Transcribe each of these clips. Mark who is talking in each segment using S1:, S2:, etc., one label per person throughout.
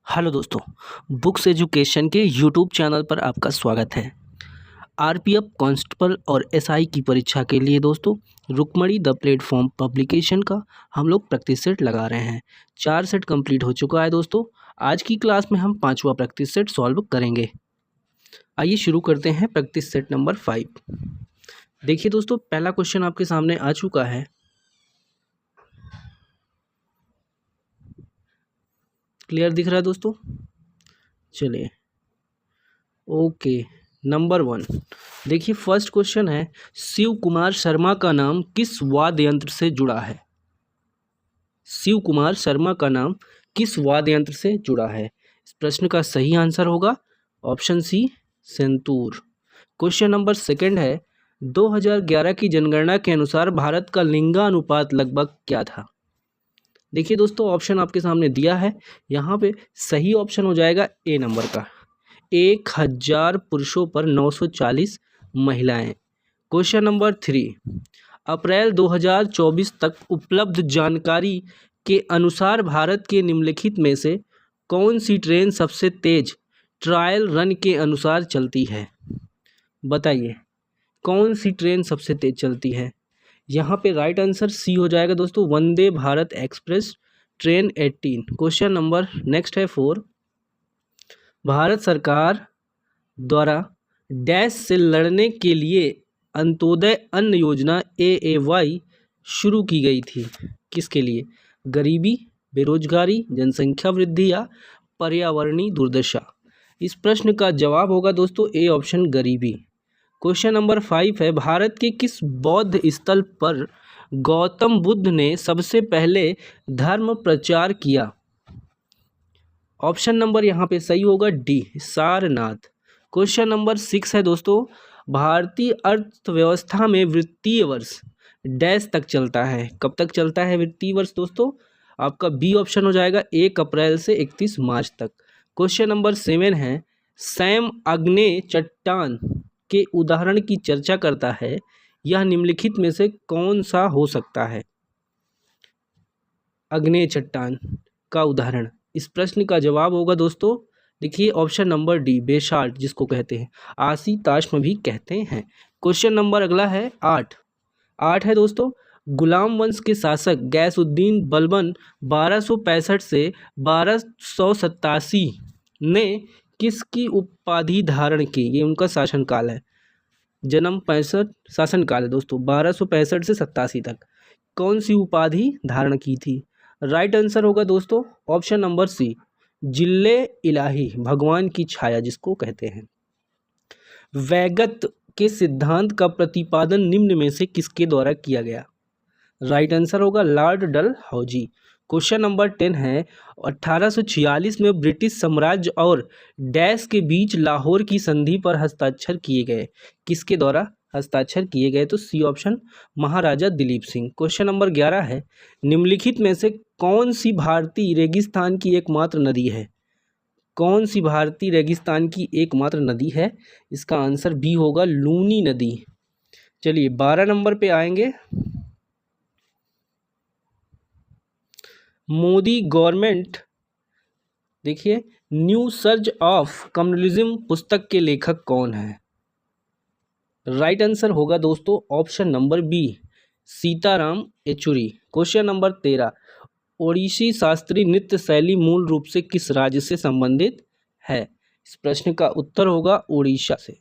S1: Hello दोस्तों, books education के YouTube channel पर आपका स्वागत है। आरपीएफ कांस्टेबल और एसआई की परीक्षा के लिए दोस्तों रुक्मणी द प्लेटफॉर्म पब्लिकेशन का हम लोग प्रैक्टिस सेट लगा रहे हैं। 4 सेट कंप्लीट हो चुका है दोस्तों। आज की क्लास में हम 5वां प्रैक्टिस सेट सॉल्व करेंगे। आइए शुरू करते हैं प्रैक्टिस सेट नंबर 5। देखिए दोस्तों, पहला क्वेश्चन आपके सामने आ चुका है। क्लियर दिख रहा है दोस्तों? चलिए, ओके। नंबर 1 देखिए, फर्स्ट क्वेश्चन है, शिव कुमार शर्मा का नाम किस वाद्य यंत्र से जुड़ा है? शिव कुमार शर्मा का नाम किस वाद्य यंत्र से जुड़ा है? इस प्रश्न का सही आंसर होगा option C, santoor. Question number 2 है, 2011 की जनगणना के अनुसार भारत का लिंगानुपात लगभग क्या था? देखिए दोस्तों, ऑप्शन आपके सामने दिया है। यहाँ पे सही ऑप्शन हो जाएगा ए नंबर का, 1000 पुरुषों पर 940 महिलाएं। क्वेश्चन नंबर 3, अप्रैल 2024 तक उपलब्ध जानकारी के अनुसार भारत के निम्नलिखित में से कौन सी ट्रेन सबसे तेज ट्रायल रन के अनुसार चलती है? बताइए, कौन सी ट्रेन सबसे तेज चलती है? यहाँ पे राइट आंसर सी हो जाएगा दोस्तों, Vande Bharat express train 18। Question number next है 4, भारत सरकार द्वारा डैश से लड़ने के लिए अंत्योदय अन्न योजना AAY शुरू की गई थी। किसके लिए? गरीबी, बेरोजगारी, जनसंख्या वृद्धि या पर्यावरणीय दुर्दशा? इस प्रश्न का जवाब होगा दोस्तों ए ऑप्शन, गरीबी। क्वेश्चन नंबर 5 है, भारत के किस बौद्ध स्थल पर गौतम बुद्ध ने सबसे पहले धर्म प्रचार किया? ऑप्शन नंबर यहाँ पे सही होगा डी, सारनाथ। क्वेश्चन नंबर 6 है दोस्तों, भारतीय अर्थव्यवस्था में वित्तीय वर्ष डैश तक चलता है? कब तक चलता है वित्तीय वर्ष दोस्तों? आपका बी ऑप्शन हो जाएगा, 1 अप्रैल से 31 मार्च तक। क्वेश्चन नंबर 7 है, सैम आग्नेय चट्टान के उदाहरण की चर्चा करता है, यह निम्नलिखित में से कौन सा हो सकता है? आग्नेय चट्टान का उदाहरण, इस प्रश्न का जवाब होगा दोस्तों, देखिए ऑप्शन नंबर डी, बेसाल्ट जिसको कहते हैं, आसी ताश्म भी कहते हैं। क्वेश्चन नंबर अगला है 8 है दोस्तों, गुलाम वंश के शासक गैसुद्दीन बलबन 1265 से 1287 ने किसकी उपाधि धारण की? ये उनका शासनकाल है, जन्म 65 शासनकाल है दोस्तों, 1265 से 87 तक। कौन सी उपाधि धारण की थी? राइट आंसर होगा दोस्तों ऑप्शन नंबर सी, जिल्ले इलाही, भगवान की छाया जिसको कहते हैं। वैगत के सिद्धांत का प्रतिपादन निम्न में से किसके द्वारा किया गया? राइट आंसर होगा लॉर्ड डलहौजी। क्वेश्चन नंबर 10 है, 1846 में ब्रिटिश साम्राज्य और डैश के बीच लाहौर की संधि पर हस्ताक्षर किए गए? किसके द्वारा हस्ताक्षर किए गए? तो सी ऑप्शन, महाराजा दिलीप सिंह। क्वेश्चन नंबर 11 है, निम्नलिखित में से कौन सी भारतीय रेगिस्तान की एकमात्र नदी है? कौन सी भारतीय रेगिस्तान की एकमात्र नदी है? इसका आंसर बी होगा, लूनी नदी। चलिए 12 नंबर पे आएंगे, मोदी गवर्नमेंट, देखिए न्यू सर्ज ऑफ कम्युनलिज्म पुस्तक के लेखक कौन है? राइट आंसर होगा दोस्तों option number B, Sitaram Yechury. Question number 13, Odissi शास्त्रीय नृत्य शैली मूल रूप से किस राज्य से संबंधित है? इस प्रश्न का उत्तर होगा उड़ीसा से।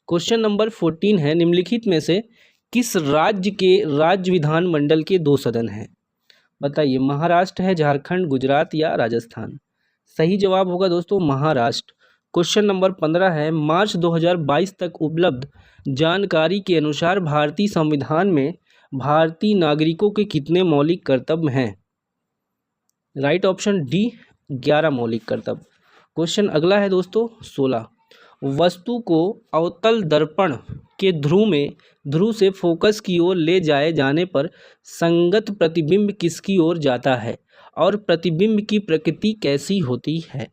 S1: क्वेश्चन नंबर 14 है, निम्नलिखित में से किस राज्य के राज्य विधानमंडल के 2 सदन हैं? बताइए, महाराष्ट्र है, झारखंड, गुजरात या राजस्थान? सही जवाब होगा दोस्तों महाराष्ट्र। क्वेश्चन नंबर 15 है, मार्च 2022 तक उपलब्ध जानकारी के अनुसार भारतीय संविधान में भारतीय नागरिकों के कितने मौलिक कर्तव्य हैं? राइट ऑप्शन डी, 11 मौलिक कर्तव्य। क्वेश्चन अगला है दोस्तों 16, वस्तु को अवतल दर्पण के ध्रुव से फोकस की ओर ले जाए जाने पर संगत प्रतिबिंब किसकी ओर जाता है और प्रतिबिंब की प्रकृति कैसी होती है?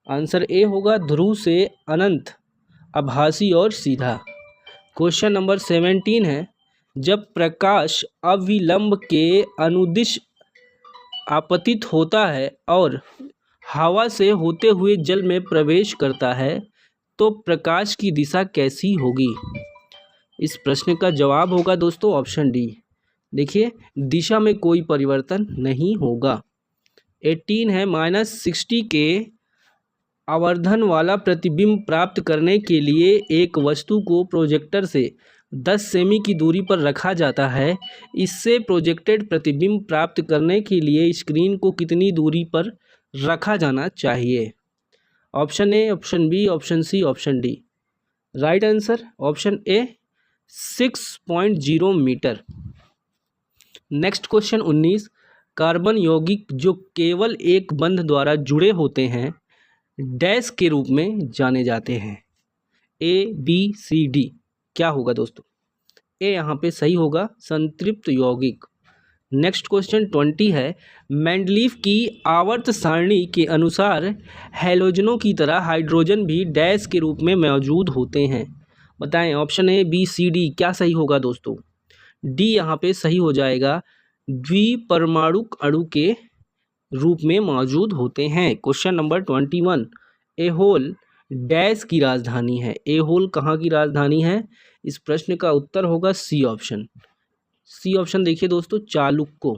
S1: आंसर ए होगा, ध्रुव से अनंत, आभासी और सीधा। क्वेश्चन नंबर 17 है, जब प्रकाश अविलंब के अनुदिश आपतित होता है और हवा से होते हुए जल में प्रवेश करता है तो प्रकाश की दिशा कैसी होगी? इस प्रश्न का जवाब होगा दोस्तों ऑप्शन डी। देखिए, दिशा में कोई परिवर्तन नहीं होगा। 18 है, -60 के आवर्धन वाला प्रतिबिंब प्राप्त करने के लिए एक वस्तु को प्रोजेक्टर से 10 सेमी की दूरी पर रखा जाता है। इससे प्रोजेक्टेड प्रतिबिंब प्राप्त करने के लिए स्क्रीन को कितनी दूरी पर रखा जाना चाहिए? Option A, option B, option C, option D. Right answer option A 6.0 metre. Next question 19, carbon यौगिक जो केवल एक बंध द्वारा जुड़े होते हैं डैश के रूप में जाने जाते हैं? ए, बी, सी, डी। क्या होगा दोस्तों? ए यहाँ पे सही होगा, संतृप्त यौगिक। नेक्स्ट क्वेश्चन 20 है, मेंडलीफ की आवर्त सारणी के अनुसार हैलोजनों की तरह हाइड्रोजन भी डैश के रूप में मौजूद होते हैं। बताएं option A, B, C, D क्या सही होगा दोस्तों? डी यहाँ पे सही हो जाएगा, द्विपरमाणुक अणु के रूप में मौजूद होते हैं। क्वेश्चन नंबर 21, एहोल डैश की राजधानी है? एहोल कहाँ की राजधानी है? इस प्रश्न का उत्तर होगा सी ऑप्शन। सी ऑप्शन देखिए दोस्तों, चालुक्य।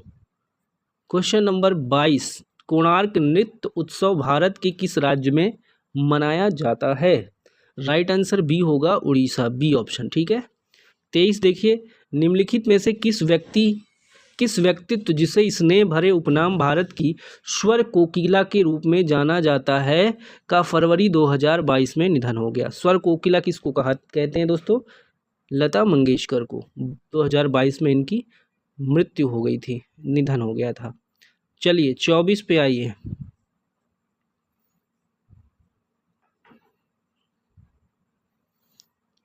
S1: क्वेश्चन नंबर 22, कोणार्क नृत्य उत्सव भारत के किस राज्य में मनाया जाता है? राइट आंसर बी होगा, उड़ीसा, बी ऑप्शन। ठीक है। 23 देखिए, निम्नलिखित में से किस व्यक्तित्व जिसे स्नेह भरे उपनाम भारत की स्वर कोकिला के रूप में जाना जाता है का फरवरी 2022 में निधन हो गया? स्वर कोकिला किसको कहते हैं दोस्तों? लता मंगेशकर को 2022 में इनकी मृत्यु हो गई थी, निधन हो गया था। चलिए 24 पे आइए।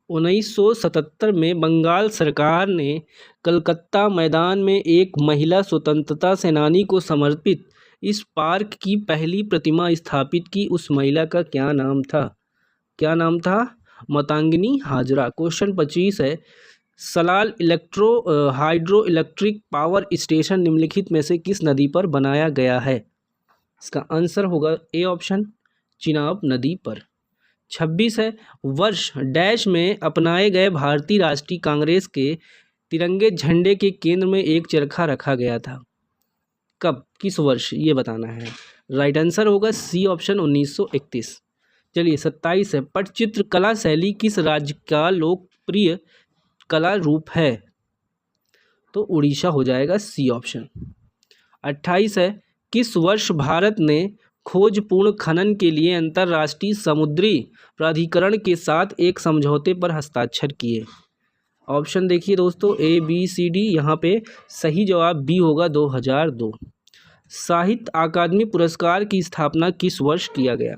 S1: 1977 में बंगाल सरकार ने कलकत्ता मैदान में एक महिला स्वतंत्रता सेनानी को समर्पित इस पार्क की पहली प्रतिमा स्थापित की। उस महिला का क्या नाम था? क्या नाम था? मातंगिनी हाजरा। क्वेश्चन 25 है, Salal hydro electric power station निम्नलिखित में से किस नदी पर बनाया गया है? इसका आंसर होगा ए ऑप्शन, चिनाब नदी पर। 26 है, वर्ष डैश में अपनाए गए भारतीय राष्ट्रीय कांग्रेस के तिरंगे झंडे के केंद्र में एक चरखा रखा गया था? कब, किस वर्ष, ये बताना है। राइट आंसर होगा सी ऑप्शन, 1931। चलिए 27 है, पटचित्र कला शैली किस राज्य का लोकप्रिय कला रूप है? तो उड़ीसा हो जाएगा, सी ऑप्शन। 28 है, किस वर्ष भारत ने खोजपूर्ण खनन के लिए अंतर्राष्ट्रीय समुद्री प्राधिकरण के साथ एक समझौते पर हस्ताक्षर किए? ऑप्शन देखिए दोस्तों, ए, बी, सी, डी। यहाँ पे सही जवाब बी होगा, 2002। साहित्य अकादमी पुरस्कार की स्थापना किस वर्ष किया गया?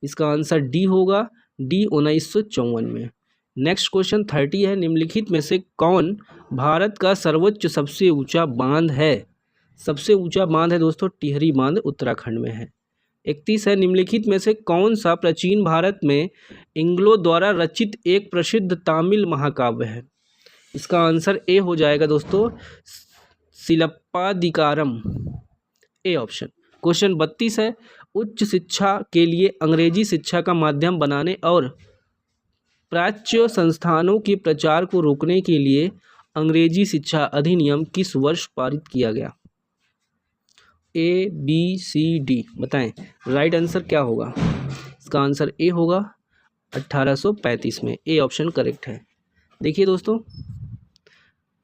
S1: इसका आंसर डी होगा, डी 1954 में। नेक्स्ट क्वेश्चन 30 है, निम्नलिखित में से कौन भारत का सर्वोच्च सबसे ऊंचा बांध है? सबसे ऊंचा बांध है दोस्तों टिहरी बांध, उत्तराखंड में है। 31 है, निम्नलिखित में से कौन सा प्राचीन भारत में इंग्लो द्वारा रचित एक प्रसिद्ध तमिल महाकाव्य है? इसका आंसर ए हो जाएगा दोस्तों, सिलप्पादिकारम, ए ऑप्शन। क्वेश्चन 32 है, उच्च शिक्षा के लिए अंग्रेजी शिक्षा का माध्यम बनाने और प्राच्य संस्थानों के प्रचार को रोकने के लिए अंग्रेजी शिक्षा अधिनियम किस वर्ष पारित किया गया? ए, बी, सी, डी बताएं। राइट आंसर क्या होगा? इसका आंसर ए होगा, 1835 में, ए ऑप्शन करेक्ट है। देखिए दोस्तों,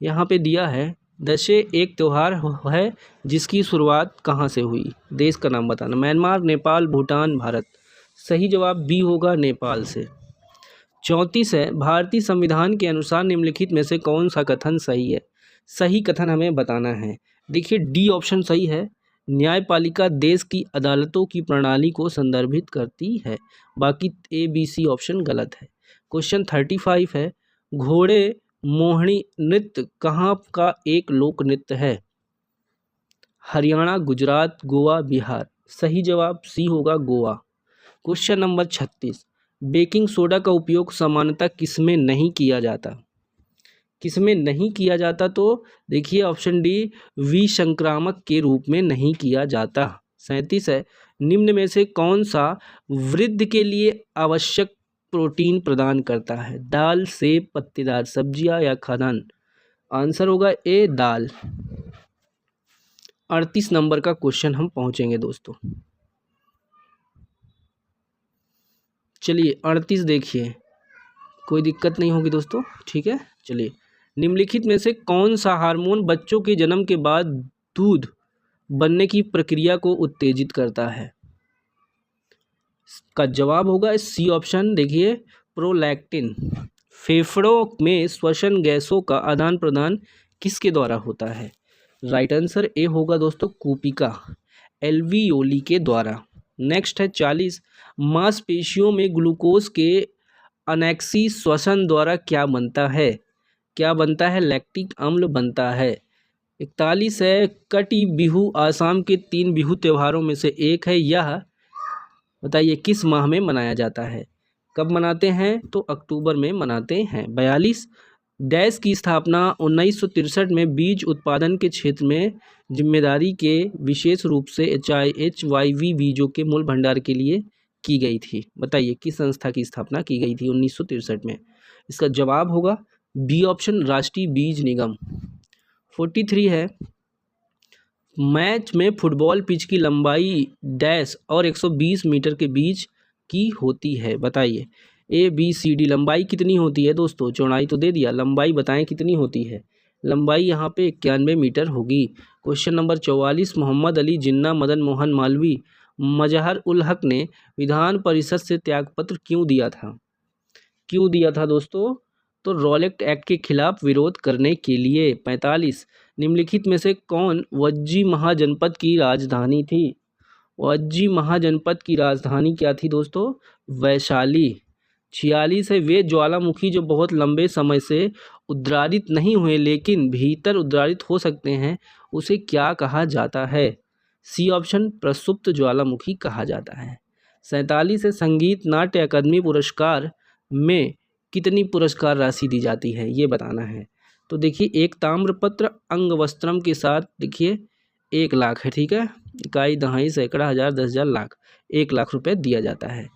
S1: यहाँ पे दिया है दशे एक त्यौहार है जिसकी शुरुआत कहाँ से हुई? देश का नाम बताना। म्यांमार, नेपाल, भूटान, भारत। सही जवाब बी होगा, नेपाल से। 34 है, भारतीय संविधान के अनुसार निम्नलिखित में से कौन सा कथन सही है? सही कथन हमें बताना है। देखिए डी ऑप्शन सही है, न्यायपालिका देश की अदालतों की प्रणाली को संदर्भित करती है। बाकी ए, बी, सी ऑप्शन गलत है। क्वेश्चन 35 है, घोड़े मोहिनी नृत्य कहाँ का एक लोक नृत्य है? हरियाणा, गुजरात, गोवा, बिहार। सही जवाब सी होगा, Goa. Question number 36, baking soda का उपयोग सामान्यतः किसमें नहीं किया जाता? किसमें नहीं किया जाता? तो देखिए ऑप्शन डी, विसंक्रामक के रूप में नहीं किया जाता। 37 है, निम्न में से कौन सा वृद्धि के लिए आवश्यक प्रोटीन प्रदान करता है? दाल, सेब, पत्तेदार सब्जियां या खाद्यान्न? आंसर होगा ए, दाल। 38 नंबर का क्वेश्चन हम पहुंचेंगे दोस्तों। चलिए 38 देखिए, कोई दिक्कत नहीं होगी दोस्तों, ठीक है। चलिए, निम्नलिखित में से कौन सा हार्मोन बच्चों के जन्म के बाद दूध बनने की प्रक्रिया को उत्तेजित करता है? का जवाब होगा सी ऑप्शन, देखिए प्रोलैक्टिन। फेफड़ों में श्वसन गैसों का आदान प्रदान किसके द्वारा होता है? राइट आंसर ए होगा दोस्तों, कूपिका, एल्वियोली के द्वारा। नेक्स्ट है 40, मांसपेशियों में ग्लूकोज के अनेक्सी श्वसन द्वारा क्या बनता है? क्या बनता है? लैक्टिक अम्ल बनता है। 41 है, कटी बिहू आसाम के 3 बिहू त्योहारों में से एक है, यह बताइए किस माह में मनाया जाता है? कब मनाते हैं? तो अक्टूबर में मनाते हैं। 42, डैश की स्थापना 1963 में बीज उत्पादन के क्षेत्र में जिम्मेदारी के विशेष रूप से HIVI बीजों के मूल भंडार के लिए की गई थी? बताइए किस संस्था की स्थापना की गई थी 1963 में? इसका जवाब होगा बी ऑप्शन, राष्ट्रीय बीज निगम। 43 है, मैच में फुटबॉल पिच की लंबाई डैश और 120 मीटर के बीच की होती है? बताइए ABCD। लंबाई कितनी होती है दोस्तों? चौड़ाई तो दे दिया, लंबाई बताएं कितनी होती है? लंबाई यहाँ पे 91 मीटर होगी। क्वेश्चन नंबर 44, मोहम्मद अली जिन्ना, मदन मोहन मालवीय, मजहर उल हक ने विधान परिषद से त्यागपत्र क्यों दिया था? क्यों दिया था दोस्तों? तो रॉलेट एक्ट के खिलाफ विरोध करने के लिए। 45, निम्नलिखित में से कौन वज्जी महाजनपद की राजधानी थी? वज्जी महाजनपद की राजधानी क्या थी दोस्तों? वैशाली। 46 है, वे ज्वालामुखी जो बहुत लंबे समय से उद्गारित नहीं हुए लेकिन भीतर उद्गारित हो सकते हैं, उसे क्या कहा जाता है? सी ऑप्शन, प्रसुप्त ज्वालामुखी कहा जाता है। 47 है, संगीत नाट्य अकादमी पुरस्कार में कितनी पुरस्कार राशि दी जाती है? ये बताना है। तो देखिए, एक ताम्रपत्र अंगवस्त्रम के साथ देखिए 1 लाख है, ठीक है। इकाई, दहाई, सैकड़ा, हज़ार, 10,000, लाख, 1 लाख रुपए दिया जाता है।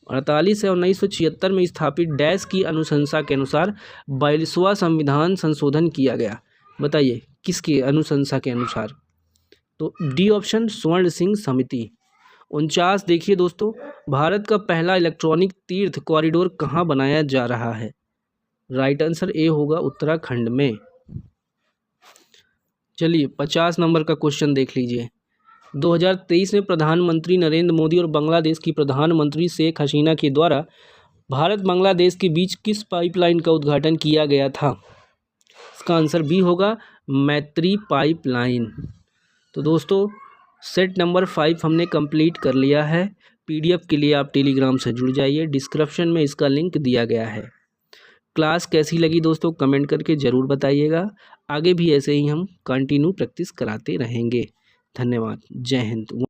S1: 48 है, 1976 में स्थापित डैश की अनुशंसा के अनुसार 42वां संविधान संशोधन किया गया? बताइए किसके अनुशंसा के अनुसार? तो डी ऑप्शन, स्वर्ण सिंह समिति। 49 देखिए दोस्तों, भारत का पहला इलेक्ट्रॉनिक तीर्थ कॉरिडोर कहाँ बनाया जा रहा है? राइट आंसर ए होगा, उत्तराखंड में। चलिए 50 नंबर का क्वेश्चन देख लीजिए। 2023 में प्रधानमंत्री नरेंद्र मोदी और बांग्लादेश की प्रधानमंत्री शेख हसीना के द्वारा भारत बांग्लादेश के बीच किस पाइपलाइन का उद्घाटन किया गया था? इसका आंसर बी होगा, मैत्री पाइपलाइन। तो दोस्तों, सेट नंबर 5 हमने कंप्लीट कर लिया है। PDF के लिए आप टेलीग्राम से जुड़ जाइए, डिस्क्रिप्शन में इसका लिंक दिया गया है। क्लास कैसी लगी दोस्तों, कमेंट करके ज़रूर बताइएगा। आगे भी ऐसे ही हम कंटिन्यू प्रैक्टिस कराते रहेंगे। धन्यवाद। जय हिंद।